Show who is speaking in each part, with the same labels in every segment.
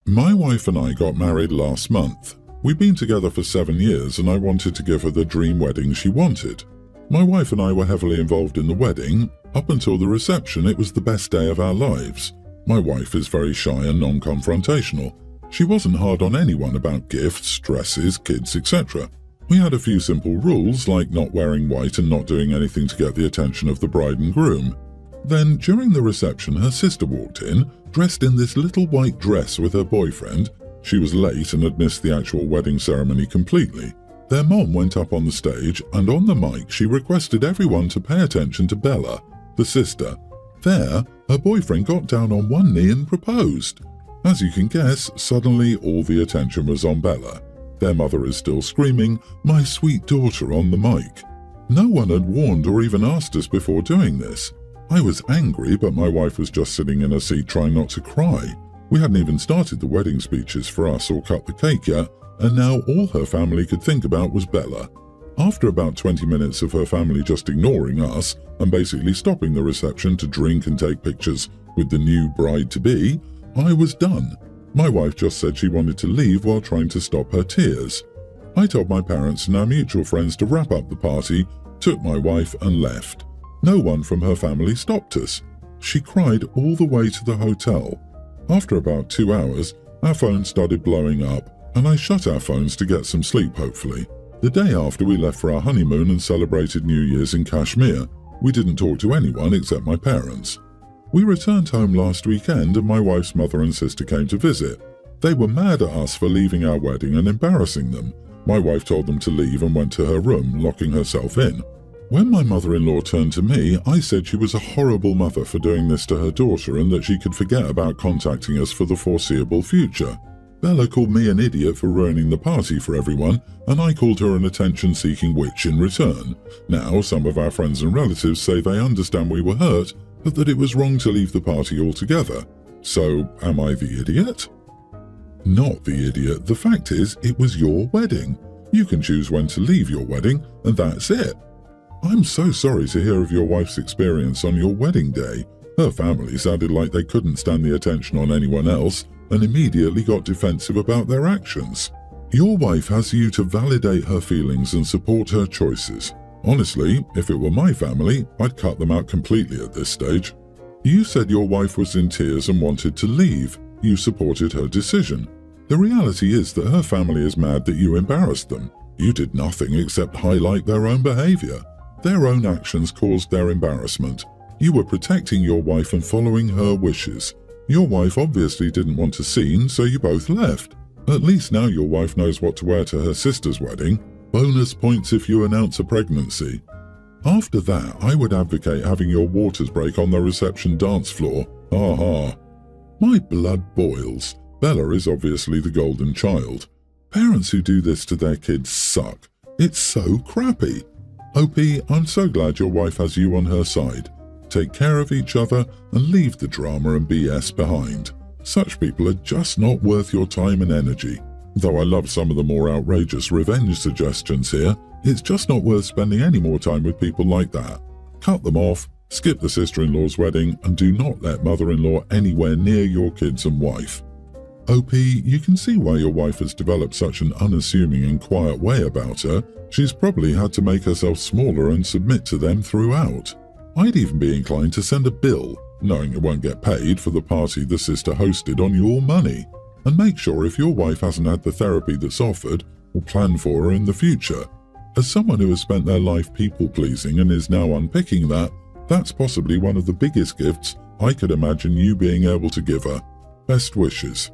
Speaker 1: My wife and I got married last month. We've been together for 7 years and I wanted to give her the dream wedding she wanted. My wife and I were heavily involved in the wedding. Up until the reception, it was the best day of our lives. My wife is very shy and non-confrontational. She wasn't hard on anyone about gifts, dresses, kids, etc. We had a few simple rules like not wearing white and not doing anything to get the attention of the bride and groom. Then, during the reception, her sister walked in, dressed in this little white dress with her boyfriend. She was late and had missed the actual wedding ceremony completely. Their mom went up on the stage and on the mic she requested everyone to pay attention to Bella, the sister. There, her boyfriend got down on one knee and proposed. As you can guess, suddenly all the attention was on Bella. Their mother is still screaming, "My sweet daughter," on the mic. No one had warned or even asked us before doing this. I was angry, but my wife was just sitting in her seat trying not to cry. We hadn't even started the wedding speeches for us or cut the cake yet, and now all her family could think about was Bella. After about 20 minutes of her family just ignoring us and basically stopping the reception to drink and take pictures with the new bride-to-be, I was done. My wife just said she wanted to leave while trying to stop her tears. I told my parents and our mutual friends to wrap up the party, took my wife and left. No one from her family stopped us. She cried all the way to the hotel. After about 2 hours, our phones started blowing up, and I shut our phones to get some sleep, hopefully. The day after, we left for our honeymoon and celebrated New Year's in Kashmir. We didn't talk to anyone except my parents. We returned home last weekend and my wife's mother and sister came to visit. They were mad at us for leaving our wedding and embarrassing them. My wife told them to leave and went to her room, locking herself in. When my mother-in-law turned to me, I said she was a horrible mother for doing this to her daughter and that she could forget about contacting us for the foreseeable future. Bella called me an idiot for ruining the party for everyone, and I called her an attention-seeking witch in return. Now, some of our friends and relatives say they understand we were hurt, but that it was wrong to leave the party altogether. So, am I the idiot? Not the idiot. The fact is, it was your wedding. You can choose when to leave your wedding, and that's it. I'm so sorry to hear of your wife's experience on your wedding day. Her family sounded like they couldn't stand the attention on anyone else and immediately got defensive about their actions. Your wife has you to validate her feelings and support her choices. Honestly, if it were my family, I'd cut them out completely at this stage. You said your wife was in tears and wanted to leave. You supported her decision. The reality is that her family is mad that you embarrassed them. You did nothing except highlight their own behavior. Their own actions caused their embarrassment. You were protecting your wife and following her wishes. Your wife obviously didn't want a scene, so you both left. At least now your wife knows what to wear to her sister's wedding. Bonus points if you announce a pregnancy. After that, I would advocate having your waters break on the reception dance floor. Ha ha. My blood boils. Bella is obviously the golden child. Parents who do this to their kids suck. It's so crappy. OP, I'm so glad your wife has you on her side. Take care of each other and leave the drama and BS behind. Such people are just not worth your time and energy. Though I love some of the more outrageous revenge suggestions here, it's just not worth spending any more time with people like that. Cut them off, skip the sister-in-law's wedding, and do not let mother-in-law anywhere near your kids and wife. OP, you can see why your wife has developed such an unassuming and quiet way about her. She's probably had to make herself smaller and submit to them throughout. I'd even be inclined to send a bill, knowing it won't get paid, for the party the sister hosted on your money. And make sure if your wife hasn't had the therapy that's offered, or plan for her in the future. As someone who has spent their life people-pleasing and is now unpicking that, that's possibly one of the biggest gifts I could imagine you being able to give her. Best wishes.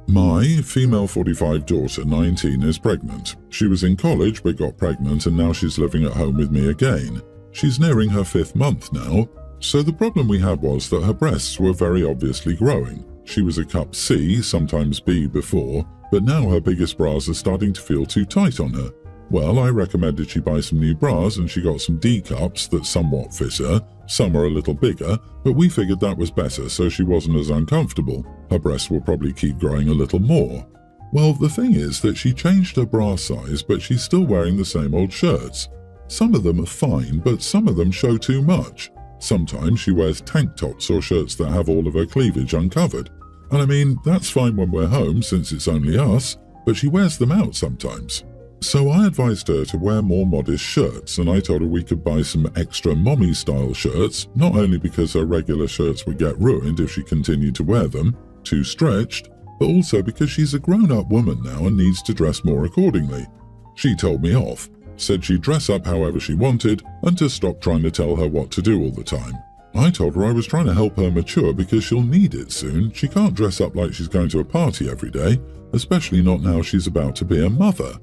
Speaker 1: My female 45 daughter, 19, is pregnant. She was in college but got pregnant and now she's living at home with me again. She's nearing her 5th month now. So the problem we had was that her breasts were very obviously growing. She was a cup C, sometimes B before, but now her biggest bras are starting to feel too tight on her. Well, I recommended she buy some new bras and she got some D cups that somewhat fit her. Some are a little bigger, but we figured that was better so she wasn't as uncomfortable. Her breasts will probably keep growing a little more. Well, the thing is that she changed her bra size, but she's still wearing the same old shirts. Some of them are fine, but some of them show too much. Sometimes she wears tank tops or shirts that have all of her cleavage uncovered. And I mean, that's fine when we're home since it's only us, but she wears them out sometimes. So I advised her to wear more modest shirts, and I told her we could buy some extra mommy-style shirts, not only because her regular shirts would get ruined if she continued to wear them, too stretched, but also because she's a grown-up woman now and needs to dress more accordingly. She told me off, said she'd dress up however she wanted, and to stop trying to tell her what to do all the time. I told her I was trying to help her mature because she'll need it soon. She can't dress up like she's going to a party every day, especially not now she's about to be a mother.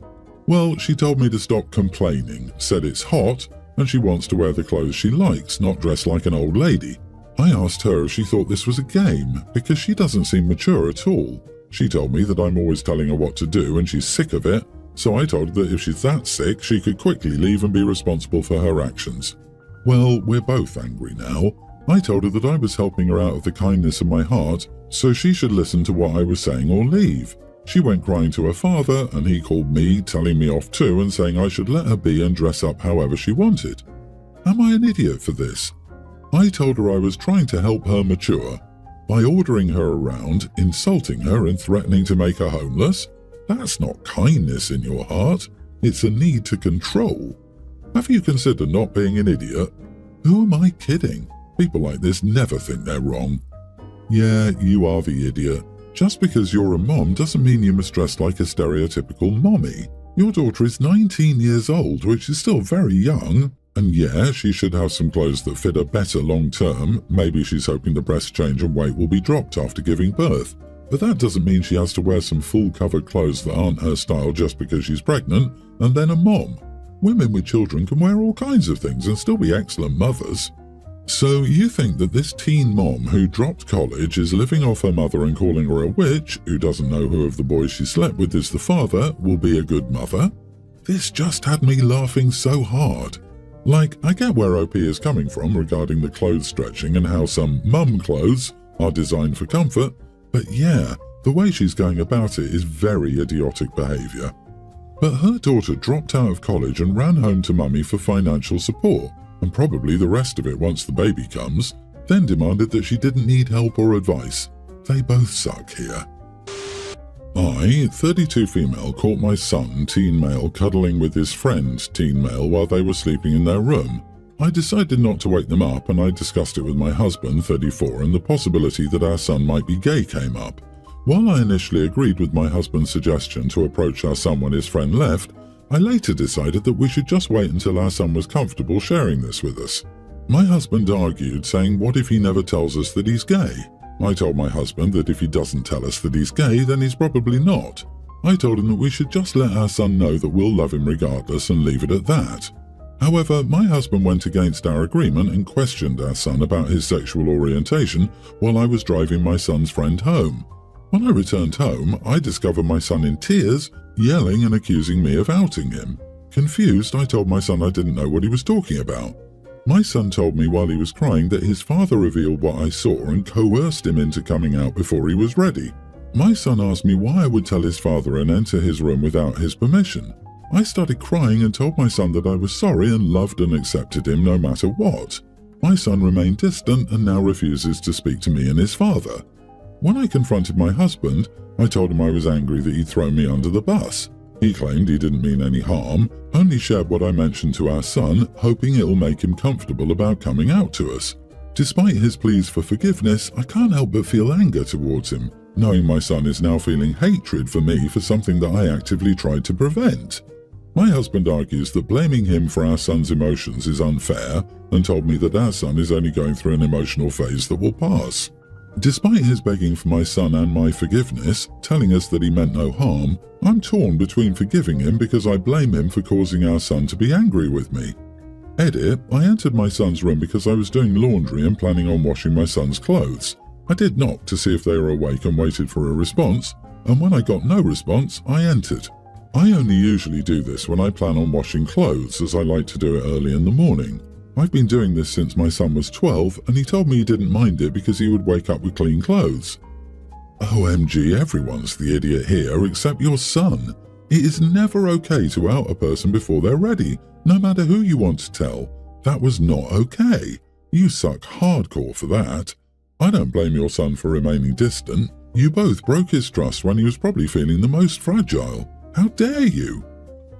Speaker 1: Well, she told me to stop complaining, said it's hot, and she wants to wear the clothes she likes, not dress like an old lady. I asked her if she thought this was a game, because she doesn't seem mature at all. She told me that I'm always telling her what to do and she's sick of it, so I told her that if she's that sick, she could quickly leave and be responsible for her actions. Well, we're both angry now. I told her that I was helping her out of the kindness of my heart, so she should listen to what I was saying or leave. She went crying to her father, and he called me, telling me off too and saying I should let her be and dress up however she wanted. Am I an idiot for this? I told her I was trying to help her mature. By ordering her around, insulting her and threatening to make her homeless? That's not kindness in your heart. It's a need to control. Have you considered not being an idiot? Who am I kidding? People like this never think they're wrong. Yeah, you are the idiot. Just because you're a mom doesn't mean you must dress like a stereotypical mommy. Your daughter is 19 years old, which is still very young. And yeah, she should have some clothes that fit her better long term. Maybe she's hoping the breast change and weight will be dropped after giving birth. But that doesn't mean she has to wear some full-covered clothes that aren't her style just because she's pregnant and then a mom. Women with children can wear all kinds of things and still be excellent mothers. So you think that this teen mom who dropped college is living off her mother and calling her a witch, who doesn't know who of the boys she slept with is the father, will be a good mother? This just had me laughing so hard. Like, I get where OP is coming from regarding the clothes stretching and how some mum clothes are designed for comfort, but yeah, the way she's going about it is very idiotic behaviour. But her daughter dropped out of college and ran home to mummy for financial support, and probably the rest of it once the baby comes, then demanded that she didn't need help or advice. They both suck here. I, 32 female, caught my son, teen male, cuddling with his friend, teen male, while they were sleeping in their room. I decided not to wake them up, and I discussed it with my husband, 34, and the possibility that our son might be gay came up. While I initially agreed with my husband's suggestion to approach our son when his friend left, I later decided that we should just wait until our son was comfortable sharing this with us. My husband argued, saying, what if he never tells us that he's gay? I told my husband that if he doesn't tell us that he's gay, then he's probably not. I told him that we should just let our son know that we'll love him regardless and leave it at that. However, my husband went against our agreement and questioned our son about his sexual orientation while I was driving my son's friend home. When I returned home, I discovered my son in tears, yelling and accusing me of outing him. Confused, I told my son I didn't know what he was talking about. My son told me while he was crying that his father revealed what I saw and coerced him into coming out before he was ready. My son asked me why I would tell his father and enter his room without his permission. I started crying and told my son that I was sorry and loved and accepted him no matter what. My son remained distant and now refuses to speak to me and his father. When I confronted my husband, I told him I was angry that he'd thrown me under the bus. He claimed he didn't mean any harm, only shared what I mentioned to our son, hoping it'll make him comfortable about coming out to us. Despite his pleas for forgiveness, I can't help but feel anger towards him, knowing my son is now feeling hatred for me for something that I actively tried to prevent. My husband argues that blaming him for our son's emotions is unfair and told me that our son is only going through an emotional phase that will pass. Despite his begging for my son and my forgiveness, telling us that he meant no harm, I'm torn between forgiving him because I blame him for causing our son to be angry with me. Edit, I entered my son's room because I was doing laundry and planning on washing my son's clothes. I did knock to see if they were awake and waited for a response, and when I got no response, I entered. I only usually do this when I plan on washing clothes, as I like to do it early in the morning. I've been doing this since my son was 12, and he told me he didn't mind it because he would wake up with clean clothes. OMG, everyone's the idiot here except your son. It is never okay to out a person before they're ready, no matter who you want to tell. That was not okay. You suck hardcore for that. I don't blame your son for remaining distant. You both broke his trust when he was probably feeling the most fragile. How dare you?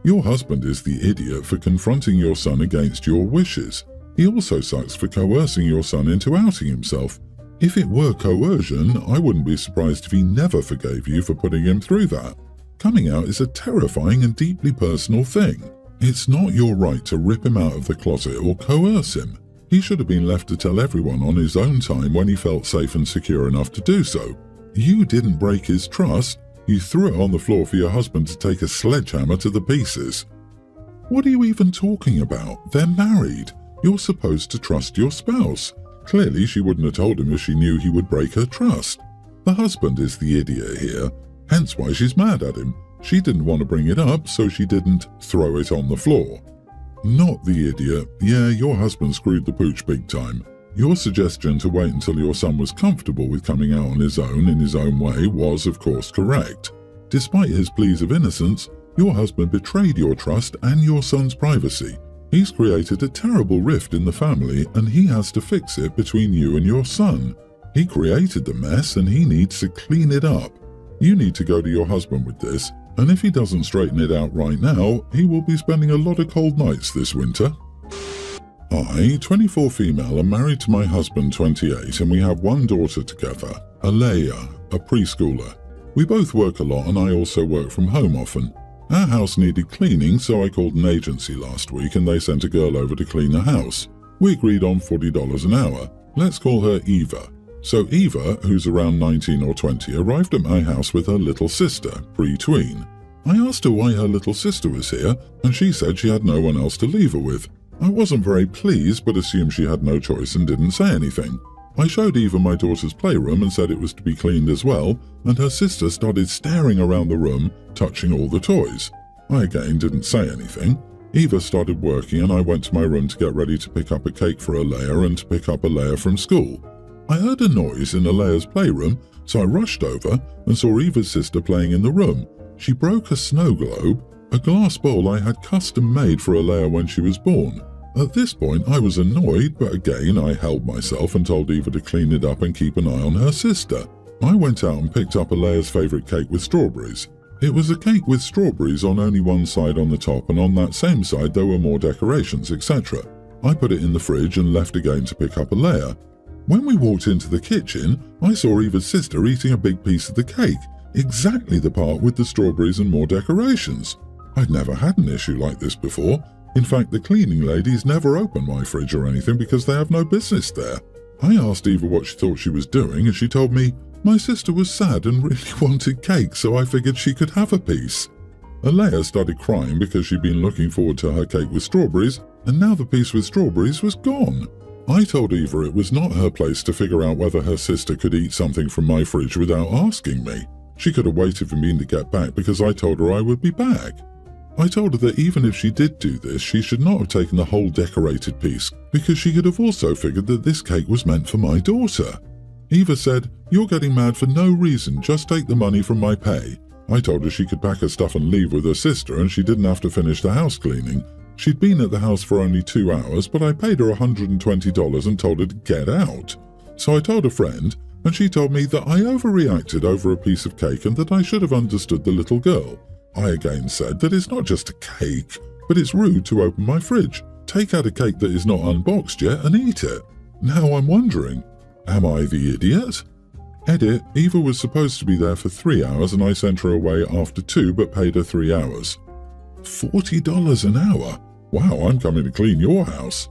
Speaker 1: Your husband is the idiot for confronting your son against your wishes. He also sucks for coercing your son into outing himself. If it were coercion, I wouldn't be surprised if he never forgave you for putting him through that. Coming out is a terrifying and deeply personal thing. It's not your right to rip him out of the closet or coerce him. He should have been left to tell everyone on his own time when he felt safe and secure enough to do so. You didn't break his trust. You threw it on the floor for your husband to take a sledgehammer to the pieces. What are you even talking about? They're married. You're supposed to trust your spouse. Clearly, she wouldn't have told him if she knew he would break her trust. The husband is the idiot here, hence why she's mad at him. She didn't want to bring it up, so she didn't throw it on the floor. Not the idiot. Yeah, your husband screwed the pooch big time. Your suggestion to wait until your son was comfortable with coming out on his own in his own way was, of course, correct. Despite his pleas of innocence, your husband betrayed your trust and your son's privacy. He's created a terrible rift in the family, and he has to fix it between you and your son. He created the mess, and he needs to clean it up. You need to go to your husband with this, and if he doesn't straighten it out right now, he will be spending a lot of cold nights this winter. I, 24 female, am married to my husband, 28, and we have one daughter together, Alea, a preschooler. We both work a lot, and I also work from home often. Our house needed cleaning, so I called an agency last week and they sent a girl over to clean the house. We agreed on $40 an hour. Let's call her Eva. So Eva, who's around 19 or 20, arrived at my house with her little sister, pre-tween. I asked her why her little sister was here, and she said she had no one else to leave her with. I wasn't very pleased, but assumed she had no choice and didn't say anything. I showed Eva my daughter's playroom and said it was to be cleaned as well, and her sister started staring around the room, touching all the toys. I again didn't say anything. Eva started working and I went to my room to get ready to pick up a cake for Alea and to pick up Alea from school. I heard a noise in Alea's playroom, so I rushed over and saw Eva's sister playing in the room. She broke a snow globe, a glass bowl I had custom made for Alea when she was born. At this point I was annoyed, but again I held myself and told Eva to clean it up and keep an eye on her sister. I went out and picked up Alea's favourite cake with strawberries. It was a cake with strawberries on only one side on the top, and on that same side there were more decorations, etc. I put it in the fridge and left again to pick up Alea. When we walked into the kitchen, I saw Eva's sister eating a big piece of the cake, exactly the part with the strawberries and more decorations. I'd never had an issue like this before. In fact, the cleaning ladies never open my fridge or anything because they have no business there. I asked Eva what she thought she was doing, and she told me, "My sister was sad and really wanted cake, so I figured she could have a piece." Alea started crying because she'd been looking forward to her cake with strawberries, and now the piece with strawberries was gone. I told Eva it was not her place to figure out whether her sister could eat something from my fridge without asking me. She could have waited for me to get back because I told her I would be back. I told her that even if she did do this, she should not have taken the whole decorated piece because she could have also figured that this cake was meant for my daughter. Eva said, "You're getting mad for no reason, just take the money from my pay." I told her she could pack her stuff and leave with her sister and she didn't have to finish the house cleaning. She'd been at the house for only 2 hours, but I paid her $120 and told her to get out. So I told a friend, and she told me that I overreacted over a piece of cake and that I should have understood the little girl. I again said that it's not just a cake, but it's rude to open my fridge, take out a cake that is not unboxed yet and eat it. Now I'm wondering, am I the idiot? Edit, Eva was supposed to be there for 3 hours and I sent her away after 2 but paid her 3 hours. $40 an hour? Wow, I'm coming to clean your house.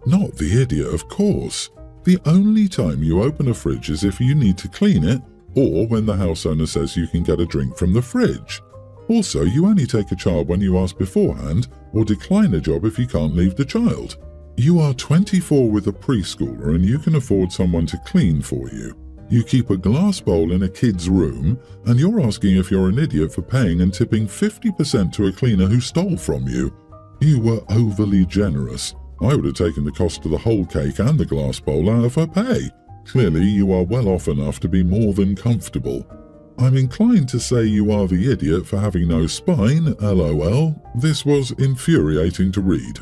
Speaker 1: Not the idiot, of course. The only time you open a fridge is if you need to clean it or when the house owner says you can get a drink from the fridge. Also, you only take a child when you ask beforehand or decline a job if you can't leave the child. You are 24 with a preschooler and you can afford someone to clean for you. You keep a glass bowl in a kid's room and you're asking if you're an idiot for paying and tipping 50% to a cleaner who stole from you. You were overly generous. I would have taken the cost of the whole cake and the glass bowl out of her pay. Clearly, you are well off enough to be more than comfortable. I'm inclined to say you are the idiot for having no spine, lol. This was infuriating to read.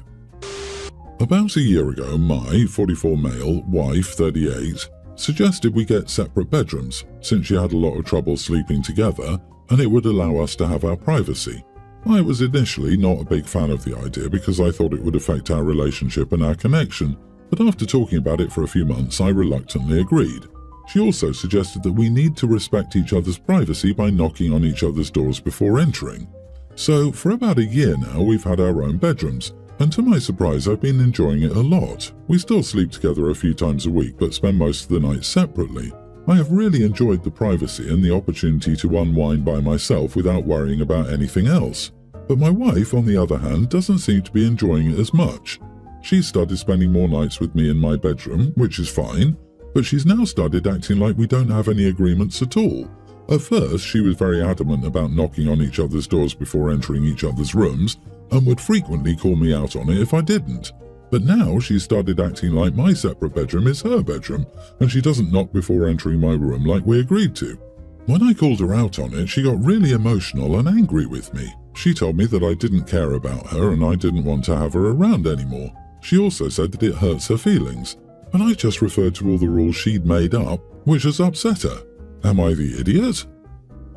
Speaker 1: About a year ago, my 44 male, wife 38, suggested we get separate bedrooms, since she had a lot of trouble sleeping together, and it would allow us to have our privacy. I was initially not a big fan of the idea because I thought it would affect our relationship and our connection, but after talking about it for a few months, I reluctantly agreed. She also suggested that we need to respect each other's privacy by knocking on each other's doors before entering. So, for about a year now, we've had our own bedrooms, and to my surprise, I've been enjoying it a lot. We still sleep together a few times a week, but spend most of the night separately. I have really enjoyed the privacy and the opportunity to unwind by myself without worrying about anything else. But my wife, on the other hand, doesn't seem to be enjoying it as much. She's started spending more nights with me in my bedroom, which is fine, but she's now started acting like we don't have any agreements at all. At first, she was very adamant about knocking on each other's doors before entering each other's rooms, and would frequently call me out on it if I didn't. But now she's started acting like my separate bedroom is her bedroom, and she doesn't knock before entering my room like we agreed to. When I called her out on it, she got really emotional and angry with me. She told me that I didn't care about her and I didn't want to have her around anymore. She also said that it hurts her feelings, and I just referred to all the rules she'd made up, which has upset her. Am I the idiot?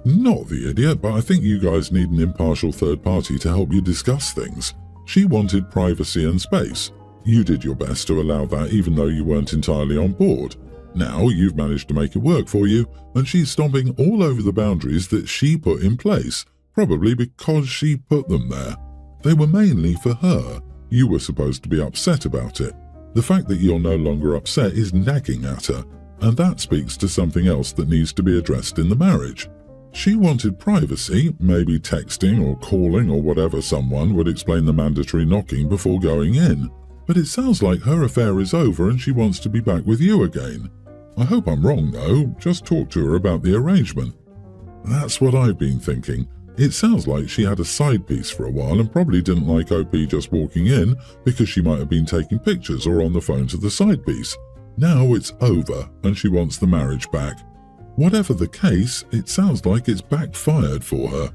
Speaker 1: Not the idiot, but I think you guys need an impartial third party to help you discuss things. She wanted privacy and space. You did your best to allow that even though you weren't entirely on board. Now you've managed to make it work for you, and she's stomping all over the boundaries that she put in place, probably because she put them there. They were mainly for her. You were supposed to be upset about it. The fact that you're no longer upset is nagging at her, and that speaks to something else that needs to be addressed in the marriage. She wanted privacy, maybe texting or calling or whatever someone would explain the mandatory knocking before going in. But it sounds like her affair is over and she wants to be back with you again. I hope I'm wrong though, just talk to her about the arrangement. That's what I've been thinking. It sounds like she had a side piece for a while and probably didn't like OP just walking in because she might have been taking pictures or on the phone to the side piece. Now it's over and she wants the marriage back. Whatever the case, it sounds like it's backfired for her.